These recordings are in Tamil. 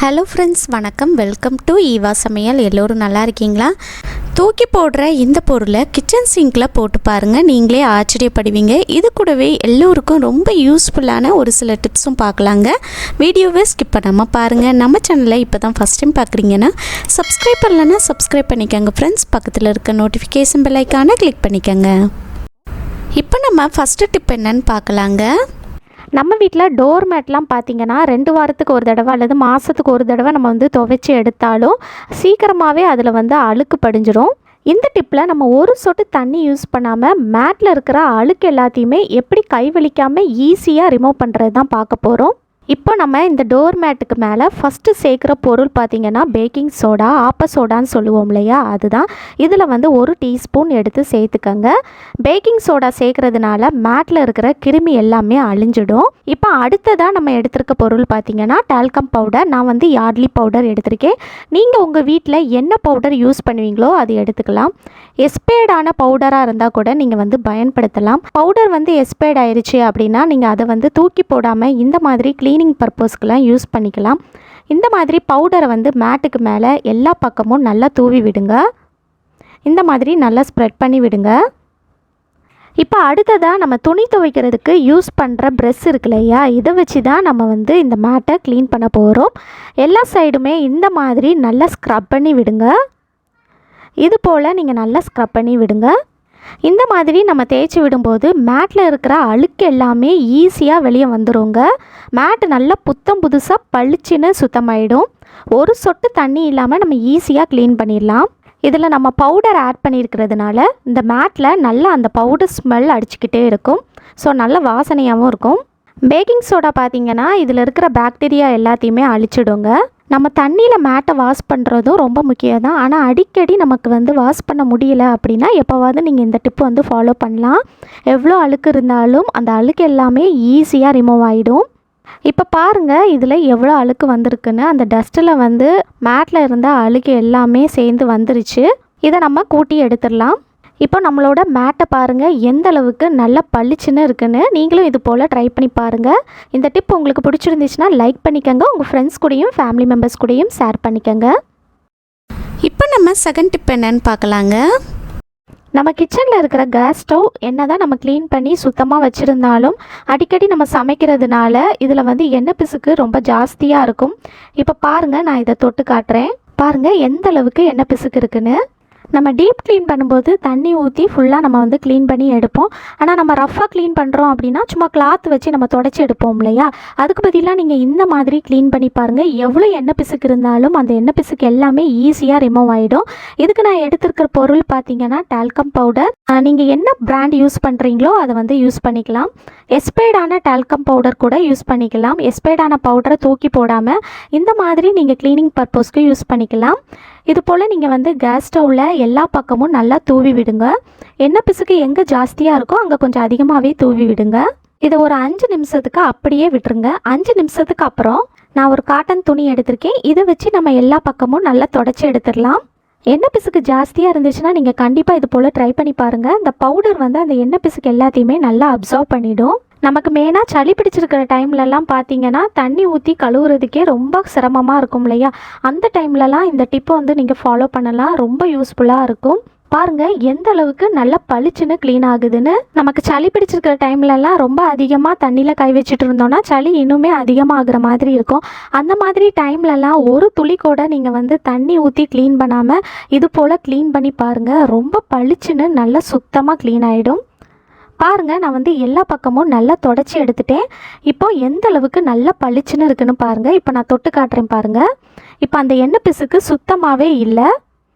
ஹலோ ஃப்ரெண்ட்ஸ், வணக்கம். வெல்கம் டு ஈவா சமையல். எல்லோரும் நல்லா இருக்கீங்களா? தூக்கி போடுற இந்த பொருளை கிச்சன் சிங்கில் போட்டு பாருங்கள், நீங்களே ஆச்சரியப்படுவீங்க. இது கூடவே எல்லோருக்கும் ரொம்ப யூஸ்ஃபுல்லான ஒரு சில டிப்ஸும் பார்க்கலாங்க. வீடியோவை ஸ்கிப் பண்ணாமல் பாருங்கள். நம்ம சேனலை இப்போ தான் ஃபஸ்ட் டைம் பார்க்குறீங்கன்னா சப்ஸ்கிரைப் பண்ணலைன்னா சப்ஸ்கிரைப் பண்ணிக்கோங்க ஃப்ரெண்ட்ஸ். பக்கத்தில் இருக்க நோட்டிஃபிகேஷன் பெல் ஐக்கானை கிளிக் பண்ணிக்கோங்க. இப்போ நம்ம ஃபஸ்ட்டு டிப் என்னன்னு பார்க்கலாங்க. நம்ம வீட்டில் டோர் மேட்லாம் பார்த்திங்கன்னா 2 வாரத்துக்கு ஒரு தடவை அல்லது மாதத்துக்கு ஒரு தடவை நம்ம துவைச்சி எடுத்தாலும் சீக்கிரமாகவே அதில் அழுக்கு படிஞ்சிடும். இந்த டிப்பில் நம்ம ஒரு சொட்டு தண்ணி யூஸ் பண்ணாமல் மேட்டில் இருக்கிற அழுக்கு எல்லாத்தையுமே எப்படி கைவலிக்காமல் ஈஸியாக ரிமூவ் பண்ணுறது தான் பார்க்க போகிறோம். இப்போ நம்ம இந்த டோர் மேட்டுக்கு மேலே ஃபஸ்ட்டு சேர்க்குற பொருள் பார்த்திங்கன்னா பேக்கிங் சோடா, ஆப்ப சோடான்னு சொல்லுவோம் இல்லையா, அதுதான். இதில் 1 டீஸ்பூன் எடுத்து சேர்த்துக்கங்க. பேக்கிங் சோடா சேர்க்குறதுனால மேட்டில் இருக்கிற கிருமி எல்லாமே அழிஞ்சிடும். இப்போ அடுத்ததாக நம்ம எடுத்திருக்க பொருள் பார்த்திங்கன்னா டால்கம் பவுடர். நான் யார்ட்லி பவுடர் எடுத்திருக்கேன். நீங்கள் உங்கள் வீட்டில் என்ன பவுடர் யூஸ் பண்ணுவீங்களோ அது எடுத்துக்கலாம். எக்ஸ்பயர்டான பவுடராக இருந்தால் கூட நீங்கள் பயன்படுத்தலாம். பவுடர் எக்ஸ்பயர்ட் ஆயிடுச்சு அப்படின்னா நீங்கள் அதை தூக்கி போடாமல் இந்த மாதிரி க்ளீனிங் பர்பஸ்க்கெலாம் யூஸ் பண்ணிக்கலாம். இந்த மாதிரி பவுடரை மேட்டுக்கு மேலே எல்லா பக்கமும் நல்லா தூவி விடுங்க. இந்த மாதிரி நல்லா ஸ்ப்ரெட் பண்ணி விடுங்க. இப்போ அடுத்ததாக நம்ம துணி துவைக்கிறதுக்கு யூஸ் பண்ணுற ப்ரெஷ் இருக்கு இல்லையா, இதை வச்சு தான் நம்ம இந்த மேட்டை க்ளீன் பண்ண போகிறோம். எல்லா சைடுமே இந்த மாதிரி நல்லா ஸ்க்ரப் பண்ணி விடுங்க. இது போல் நீங்கள் நல்லா ஸ்க்ரப் பண்ணி விடுங்க. இந்த மாதிரி நம்ம தேய்ச்சி விடும்போது மேட்டில் இருக்கிற அழுக்கு எல்லாமே ஈஸியாக வெளியே வந்துடுங்க. மேட்டு நல்லா புத்தம் புதுசாக பளிச்சுன்னு சுத்தமாயிடும். ஒரு சொட்டு தண்ணி இல்லாமல் நம்ம ஈஸியாக க்ளீன் பண்ணிடலாம். இதில் நம்ம பவுடர் ஆட் பண்ணியிருக்கிறதுனால இந்த மேட்டில் நல்லா அந்த பவுடர் ஸ்மெல் அடிச்சுக்கிட்டே இருக்கும். ஸோ நல்ல வாசனையாகவும் இருக்கும். பேக்கிங் சோடா பார்த்திங்கன்னா இதில் இருக்கிற பாக்டீரியா எல்லாத்தையுமே அழிச்சிடுங்க. நம்ம தண்ணியில் மேட்டை வாஷ் பண்ணுறதும் ரொம்ப முக்கியம் தான். ஆனால் அடிக்கடி நமக்கு வாஷ் பண்ண முடியல அப்படின்னா எப்போவாவது நீங்கள் இந்த டிப்பு ஃபாலோ பண்ணலாம். எவ்வளோ அழுக்கு இருந்தாலும் அந்த அழுக்கு எல்லாமே ஈஸியாக ரிமூவ் ஆகிடும். இப்போ பாருங்கள் இதில் எவ்வளோ அழுக்கு வந்திருக்குன்னு. அந்த டஸ்ட்டில் மேட்டில் இருந்த அழுக்கு எல்லாமே சேர்ந்து வந்துருச்சு. இதை நம்ம கூட்டி எடுத்துடலாம். இப்போ நம்மளோட மேட்டை பாருங்கள் எந்த அளவுக்கு நல்லா பளிச்சுன்னு இருக்குன்னு. நீங்களும் இது போல் ட்ரை பண்ணி பாருங்கள். இந்த டிப் உங்களுக்கு பிடிச்சிருந்துச்சுன்னா லைக் பண்ணிக்கோங்க. உங்கள் ஃப்ரெண்ட்ஸ் கூடயும் ஃபேமிலி மெம்பர்ஸ் கூடயும் ஷேர் பண்ணிக்கோங்க. இப்போ நம்ம செகண்ட் டிப் என்னன்னு பார்க்கலாங்க. நம்ம கிச்சனில் இருக்கிற கேஸ் ஸ்டவ் என்ன தான் நம்ம க்ளீன் பண்ணி சுத்தமாக வச்சுருந்தாலும் அடிக்கடி நம்ம சமைக்கிறதுனால இதில் எண்ணெய் பிசுக்கு ரொம்ப ஜாஸ்தியாக இருக்கும். இப்போ பாருங்கள், நான் இதை தொட்டு காட்டுறேன். பாருங்கள் எந்த அளவுக்கு எண்ணெய் பிசுக்கு இருக்குன்னு. நம்ம டீப் க்ளீன் பண்ணும்போது தண்ணி ஊற்றி ஃபுல்லாக நம்ம க்ளீன் பண்ணி எடுப்போம். ஆனால் நம்ம ரஃப்பாக க்ளீன் பண்ணுறோம் அப்படின்னா சும்மா கிளாத் வச்சு நம்ம தொடச்சி எடுப்போம் இல்லையா, அதுக்கு பதிலாக நீங்கள் இந்த மாதிரி க்ளீன் பண்ணி பாருங்கள். எவ்வளோ எண்ணெய் பிசுக்கு இருந்தாலும் அந்த எண்ணெய் பிசுக்கு எல்லாமே ஈஸியாக ரிமூவ் ஆகிடும். இதுக்கு நான் எடுத்துருக்கிற பொருள் பார்த்திங்கன்னா டால்கம் பவுடர். நீங்கள் என்ன பிராண்ட் யூஸ் பண்ணுறீங்களோ அதை யூஸ் பண்ணிக்கலாம். எக்ஸ்பயர்டான டால்கம் பவுடர் கூட யூஸ் பண்ணிக்கலாம். எக்ஸ்பயர்டான பவுடரை தூக்கி போடாமல் இந்த மாதிரி நீங்கள் க்ளீனிங் பர்பஸ்க்கு யூஸ் பண்ணிக்கலாம். இது போல் நீங்கள் கேஸ் ஸ்டவ்வில் எல்லா பக்கமும் நல்லா தூவி விடுங்க. எண்ணெய் பிசுக்கு எங்கே ஜாஸ்தியாக இருக்கோ அங்கே கொஞ்சம் அதிகமாகவே தூவி விடுங்க. இதை ஒரு 5 நிமிஷத்துக்கு அப்படியே விட்டுருங்க. 5 நிமிஷத்துக்கு அப்புறம் நான் ஒரு காட்டன் துணி எடுத்திருக்கேன். இதை வச்சு நம்ம எல்லா பக்கமும் நல்லா தொடச்சி எடுத்துடலாம். எண்ணெய் பிசுக்கு ஜாஸ்தியாக இருந்துச்சுன்னா நீங்கள் கண்டிப்பாக இது போல் ட்ரை பண்ணி பாருங்கள். இந்த பவுடர் அந்த எண்ணெய் பிசுக்கு எல்லாத்தையுமே நல்லா அப்சர்வ் பண்ணிடும். நமக்கு மெயினாக சளி பிடிச்சிருக்கிற டைம்லலாம் பார்த்திங்கன்னா தண்ணி ஊற்றி கழுவுறதுக்கே ரொம்ப சிரமமாக இருக்கும் இல்லையா, அந்த டைம்லலாம் இந்த டிப்பை நீங்கள் ஃபாலோ பண்ணலாம். ரொம்ப யூஸ்ஃபுல்லாக இருக்கும். பாருங்கள் எந்த அளவுக்கு நல்லா பளிச்சுன்னு க்ளீன் ஆகுதுன்னு. நமக்கு சளி பிடிச்சிருக்கிற டைம்லலாம் ரொம்ப அதிகமாக தண்ணியில் கை வச்சுட்டு இருந்தோன்னா சளி இன்னுமே அதிகமாகிற மாதிரி இருக்கும். அந்த மாதிரி டைம்லலாம் ஒரு துளி கூட நீங்கள் தண்ணி ஊற்றி க்ளீன் பண்ணாமல் இது போல் க்ளீன் பண்ணி பாருங்கள். ரொம்ப பளிச்சுன்னு நல்லா சுத்தமாக க்ளீன் ஆகிடும். பாருங்கள், நான் எல்லா பக்கமும் நல்லா தொடச்சி எடுத்துட்டேன். இப்போ எந்த அளவுக்கு நல்லா பளிச்சுன்னு இருக்குன்னு பாருங்கள். இப்போ நான் தொட்டு காட்டுறேன் பாருங்கள். இப்போ அந்த எண்ணெய் பிசுக்கு சுத்தமாகவே இல்லை.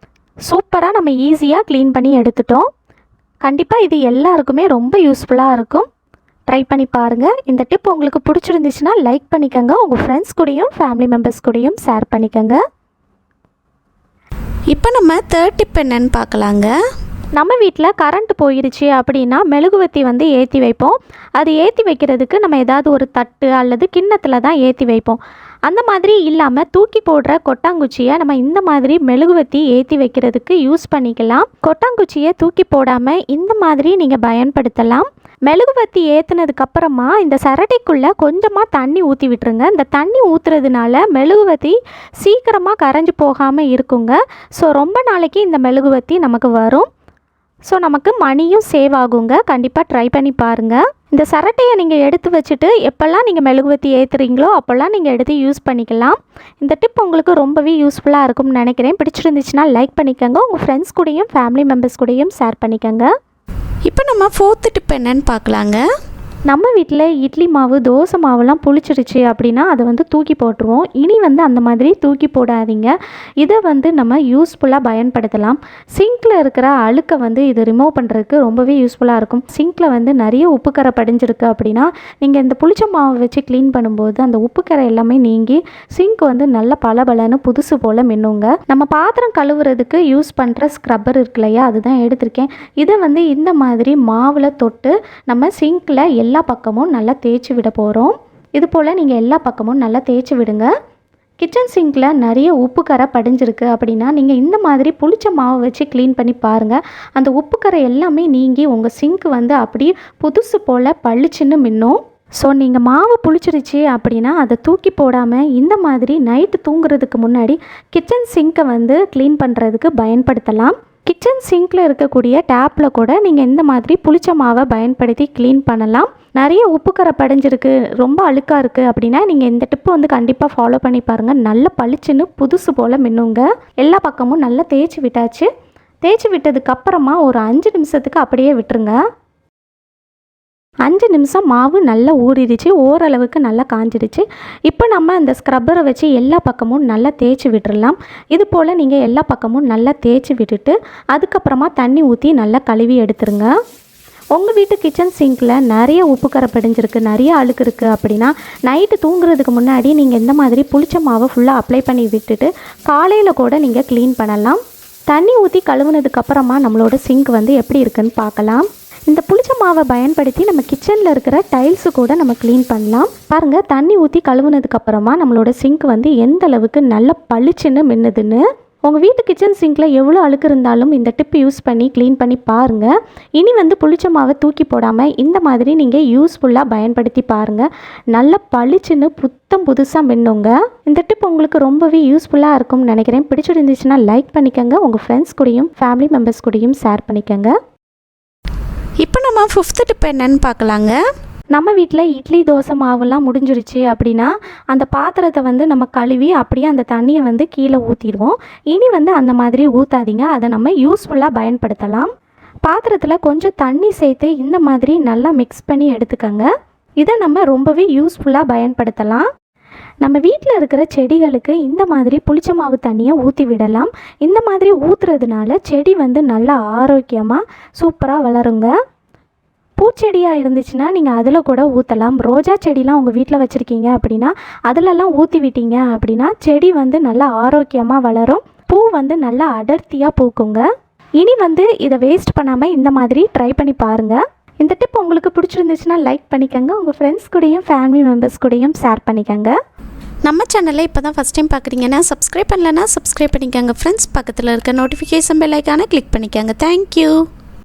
சூப்பராக நம்ம ஈஸியாக க்ளீன் பண்ணி எடுத்துட்டோம். கண்டிப்பாக இது எல்லாருக்குமே ரொம்ப யூஸ்ஃபுல்லாக இருக்கும். ட்ரை பண்ணி பாருங்கள். இந்த டிப் உங்களுக்கு பிடிச்சிருந்துச்சுன்னா லைக் பண்ணிக்கோங்க. உங்கள் ஃப்ரெண்ட்ஸ் கூடயும் ஃபேமிலி மெம்பர்ஸ் கூடயும் ஷேர் பண்ணிக்கோங்க. இப்போ நம்ம தேர்ட் டிப் என்னன்னு பார்க்கலாங்க. நம்ம வீட்டில் கரண்ட் போயிடுச்சு அப்படின்னா மெழுகுவர்த்தி வந்து ஏற்றி வைப்போம். அது ஏற்றி வைக்கிறதுக்கு நம்ம ஏதாவது ஒரு தட்டு அல்லது கிண்ணத்தில் தான் ஏற்றி வைப்போம். அந்த மாதிரி இல்லாமல் தூக்கி போடுற கொட்டாங்குச்சியை நம்ம இந்த மாதிரி மெழுகுவர்த்தி ஏற்றி வைக்கிறதுக்கு யூஸ் பண்ணிக்கலாம். கொட்டாங்குச்சியை தூக்கி போடாமல் இந்த மாதிரி நீங்கள் பயன்படுத்தலாம். மெழுகுவர்த்தி ஏற்றுனதுக்கப்புறமா இந்த சரட்டைக்குள்ளே கொஞ்சமாக தண்ணி ஊற்றி விட்டுருங்க. இந்த தண்ணி ஊற்றுறதுனால மெழுகுவர்த்தி சீக்கிரமாக கரைஞ்சி போகாமல் இருக்குங்க. ஸோ ரொம்ப நாளைக்கு இந்த மெழுகுவர்த்தி நமக்கு வரும். ஸோ நமக்கு மணியும் சேவ் ஆகுங்க. கண்டிப்பாக ட்ரை பண்ணி பாருங்கள். இந்த சரட்டையை நீங்கள் எடுத்து வச்சுட்டு எப்போல்லாம் நீங்கள் மெழுகுவர்த்தி ஏற்றுறீங்களோ அப்போல்லாம் நீங்கள் எடுத்து யூஸ் பண்ணிக்கலாம். இந்த டிப் உங்களுக்கு ரொம்பவே யூஸ்ஃபுல்லாக இருக்கும்னு நினைக்கிறேன். பிடிச்சிருந்துச்சுன்னா லைக் பண்ணிக்கோங்க. உங்கள் ஃப்ரெண்ட்ஸ் கூடயும் ஃபேமிலி மெம்பர்ஸ் கூடயும் ஷேர் பண்ணிக்கோங்க. இப்போ நம்ம 4th டிப் என்னன்னு பார்க்கலாங்க. நம்ம வீட்டில் இட்லி மாவு தோசை மாவுலாம் புளிச்சிருச்சு அப்படின்னா அதை வந்து தூக்கி போட்டுருவோம். இனி வந்து அந்த மாதிரி தூக்கி போடாதீங்க. இதை வந்து நம்ம யூஸ்ஃபுல்லாக பயன்படுத்தலாம். சிங்கில் இருக்கிற அழுக்கை வந்து இது ரிமூவ் பண்ணுறதுக்கு ரொம்பவே யூஸ்ஃபுல்லாக இருக்கும். சிங்கில் வந்து நிறைய உப்புக்கரை படிஞ்சிருக்கு அப்படின்னா நீங்கள் இந்த புளிச்ச மாவை வச்சு க்ளீன் பண்ணும்போது அந்த உப்புக்கரை எல்லாமே நீங்கி சிங்க் வந்து நல்ல பளபளன்னு புதுசு போல் மின்னுங்க. நம்ம பாத்திரம் கழுவுறதுக்கு யூஸ் பண்ணுற ஸ்க்ரப்பர் இருக்கு இல்லையா, அதுதான் எடுத்திருக்கேன். இதை வந்து இந்த மாதிரி மாவில் தொட்டு நம்ம சிங்கில் எல்லா பக்கமும் நல்லா தேய்ச்சி விட போகிறோம். இது போல் நீங்கள் எல்லா பக்கமும் நல்லா தேய்ச்சி விடுங்க. கிச்சன் சிங்கில் நிறைய உப்புக்கரை படிஞ்சிருக்கு அப்படின்னா நீங்கள் இந்த மாதிரி புளிச்ச மாவை வச்சு க்ளீன் பண்ணி பாருங்கள். அந்த உப்புக்கரை எல்லாமே நீங்கி உங்கள் சிங்க் வந்து அப்படியே புதுசு போல் பளிச்சுன்னு மின்னும். ஸோ நீங்கள் மாவு புளிச்சிருச்சு அப்படின்னா அதை தூக்கி போடாமல் இந்த மாதிரி நைட்டு தூங்குறதுக்கு முன்னாடி கிச்சன் சிங்கை வந்து க்ளீன் பண்ணுறதுக்கு பயன்படுத்தலாம். கிச்சன் சிங்கில் இருக்கக்கூடிய டேப்பில் கூட நீங்கள் இந்த மாதிரி புளிச்ச மாவை பயன்படுத்தி க்ளீன் பண்ணலாம். நிறைய உப்புக்கரை படிஞ்சிருக்கு, ரொம்ப அழுக்காக இருக்குது அப்படின்னா நீங்கள் இந்த டிப்பு வந்து கண்டிப்பாக ஃபாலோ பண்ணி பாருங்கள். நல்ல பளிச்சுன்னு புதுசு போல் மின்னுங்க. எல்லா பக்கமும் நல்லா தேய்ச்சி விட்டாச்சு. தேய்ச்சி விட்டதுக்கப்புறமா ஒரு 5 நிமிஷத்துக்கு அப்படியே விட்டுருங்க. 5 நிமிஷம் மாவு நல்லா ஊறிடுச்சு, ஓரளவுக்கு நல்லா காஞ்சிடுச்சு. இப்போ நம்ம இந்த ஸ்க்ரப்பரை வச்சு எல்லா பக்கமும் நல்லா தேய்ச்சி விட்டுடலாம். இது போல் நீங்கள் எல்லா பக்கமும் நல்லா தேய்ச்சி விட்டுட்டு அதுக்கப்புறமா தண்ணி ஊற்றி நல்லா கழுவி எடுத்துருங்க. உங்கள் வீட்டு கிச்சன் சிங்கில் நிறைய உப்புக்கரை படிஞ்சிருக்கு, நிறைய அழுக்கு இருக்குது அப்படின்னா நைட்டு தூங்குறதுக்கு முன்னாடி நீங்கள் இந்த மாதிரி புளிச்ச மாவை ஃபுல்லாக அப்ளை பண்ணி விட்டுட்டு காலையில் கூட நீங்கள் க்ளீன் பண்ணலாம். தண்ணி ஊற்றி கழுவுனதுக்கப்புறமா நம்மளோட சிங்க் வந்து எப்படி இருக்குன்னு பார்க்கலாம். இந்த புளிச்ச மாவை பயன்படுத்தி நம்ம கிச்சனில் இருக்கிற டைல்ஸு கூட நம்ம க்ளீன் பண்ணலாம். பாருங்கள், தண்ணி ஊற்றி கழுவுனதுக்கப்புறமா நம்மளோட சிங்க் வந்து எந்த அளவுக்கு நல்ல பளிச்சுன்னு மின்னுதுன்னு. உங்கள் வீட்டு கிச்சன் சிங்கில் எவ்வளோ அழுக்கு இருந்தாலும் இந்த டிப் யூஸ் பண்ணி க்ளீன் பண்ணி பாருங்கள். இனி வந்து புளிச்ச மாவை தூக்கி போடாமல் இந்த மாதிரி நீங்கள் யூஸ்ஃபுல்லாக பயன்படுத்தி பாருங்கள். நல்ல பளிச்சுன்னு புதுசாக மின்னுங்க. இந்த டிப் உங்களுக்கு ரொம்பவே யூஸ்ஃபுல்லாக இருக்கும்னு நினைக்கிறேன். பிடிச்சிருந்துச்சுன்னா லைக் பண்ணிக்கோங்க. உங்கள் ஃப்ரெண்ட்ஸ் கூடயும் ஃபேமிலி மெம்பர்ஸ் கூடயும் ஷேர் பண்ணிக்கோங்க. இப்போ நம்ம 5th டிப் என்னன்னு பார்க்கலாங்க. நம்ம வீட்டில் இட்லி தோசை மாவுலாம் முடிஞ்சிருச்சு அப்படின்னா அந்த பாத்திரத்தை வந்து நம்ம கழுவி அப்படியே அந்த தண்ணியை வந்து கீழே ஊற்றிடுவோம். இனி வந்து அந்த மாதிரி ஊற்றாதீங்க. அதை நம்ம யூஸ்ஃபுல்லாக பயன்படுத்தலாம். பாத்திரத்தில் கொஞ்சம் தண்ணி சேர்த்து இந்த மாதிரி நல்லா மிக்ஸ் பண்ணி எடுத்துக்கோங்க. இதை நம்ம ரொம்பவே யூஸ்ஃபுல்லாக பயன்படுத்தலாம். நம்ம வீட்டில் இருக்கிற செடிகளுக்கு இந்த மாதிரி புளிச்ச மாவு தண்ணியை ஊற்றி விடலாம். இந்த மாதிரி ஊற்றுறதுனால செடி வந்து நல்லா ஆரோக்கியமாக சூப்பராக வளருங்க. பூச்செடியாக இருந்துச்சுன்னா நீங்கள் அதில் கூட ஊற்றலாம். ரோஜா செடிலாம் உங்கள் வீட்டில் வச்சுருக்கீங்க அப்படின்னா அதிலெல்லாம் ஊற்றி விட்டீங்க அப்படின்னா செடி வந்து நல்லா ஆரோக்கியமாக வளரும். பூ வந்து நல்லா அடர்த்தியாக பூக்குங்க. இனி வந்து இதை வேஸ்ட் பண்ணாமல் இந்த மாதிரி ட்ரை பண்ணி பாருங்கள். இந்த டிப் உங்களுக்கு பிடிச்சிருந்துச்சுன்னா லைக் பண்ணிக்கோங்க. உங்கள் ஃப்ரெண்ட்ஸ் கூடயும் ஃபேமிலி மெம்பர்ஸ் கூடயும் ஷேர் பண்ணிக்கோங்க. நம்ம சேனலை இப்போ தான் ஃபஸ்ட் டைம் பார்க்குறீங்கன்னா சப்ஸ்கிரைப் பண்ணலன்னா சப்ஸ்கிரைப் பண்ணிக்கோங்க. ஃப்ரெண்ட்ஸ் பக்கத்தில் இருக்க நோட்டிஃபிகேஷன் பெல் ஐக்கானை கிளிக் பண்ணிக்கோங்க. தேங்க்யூ.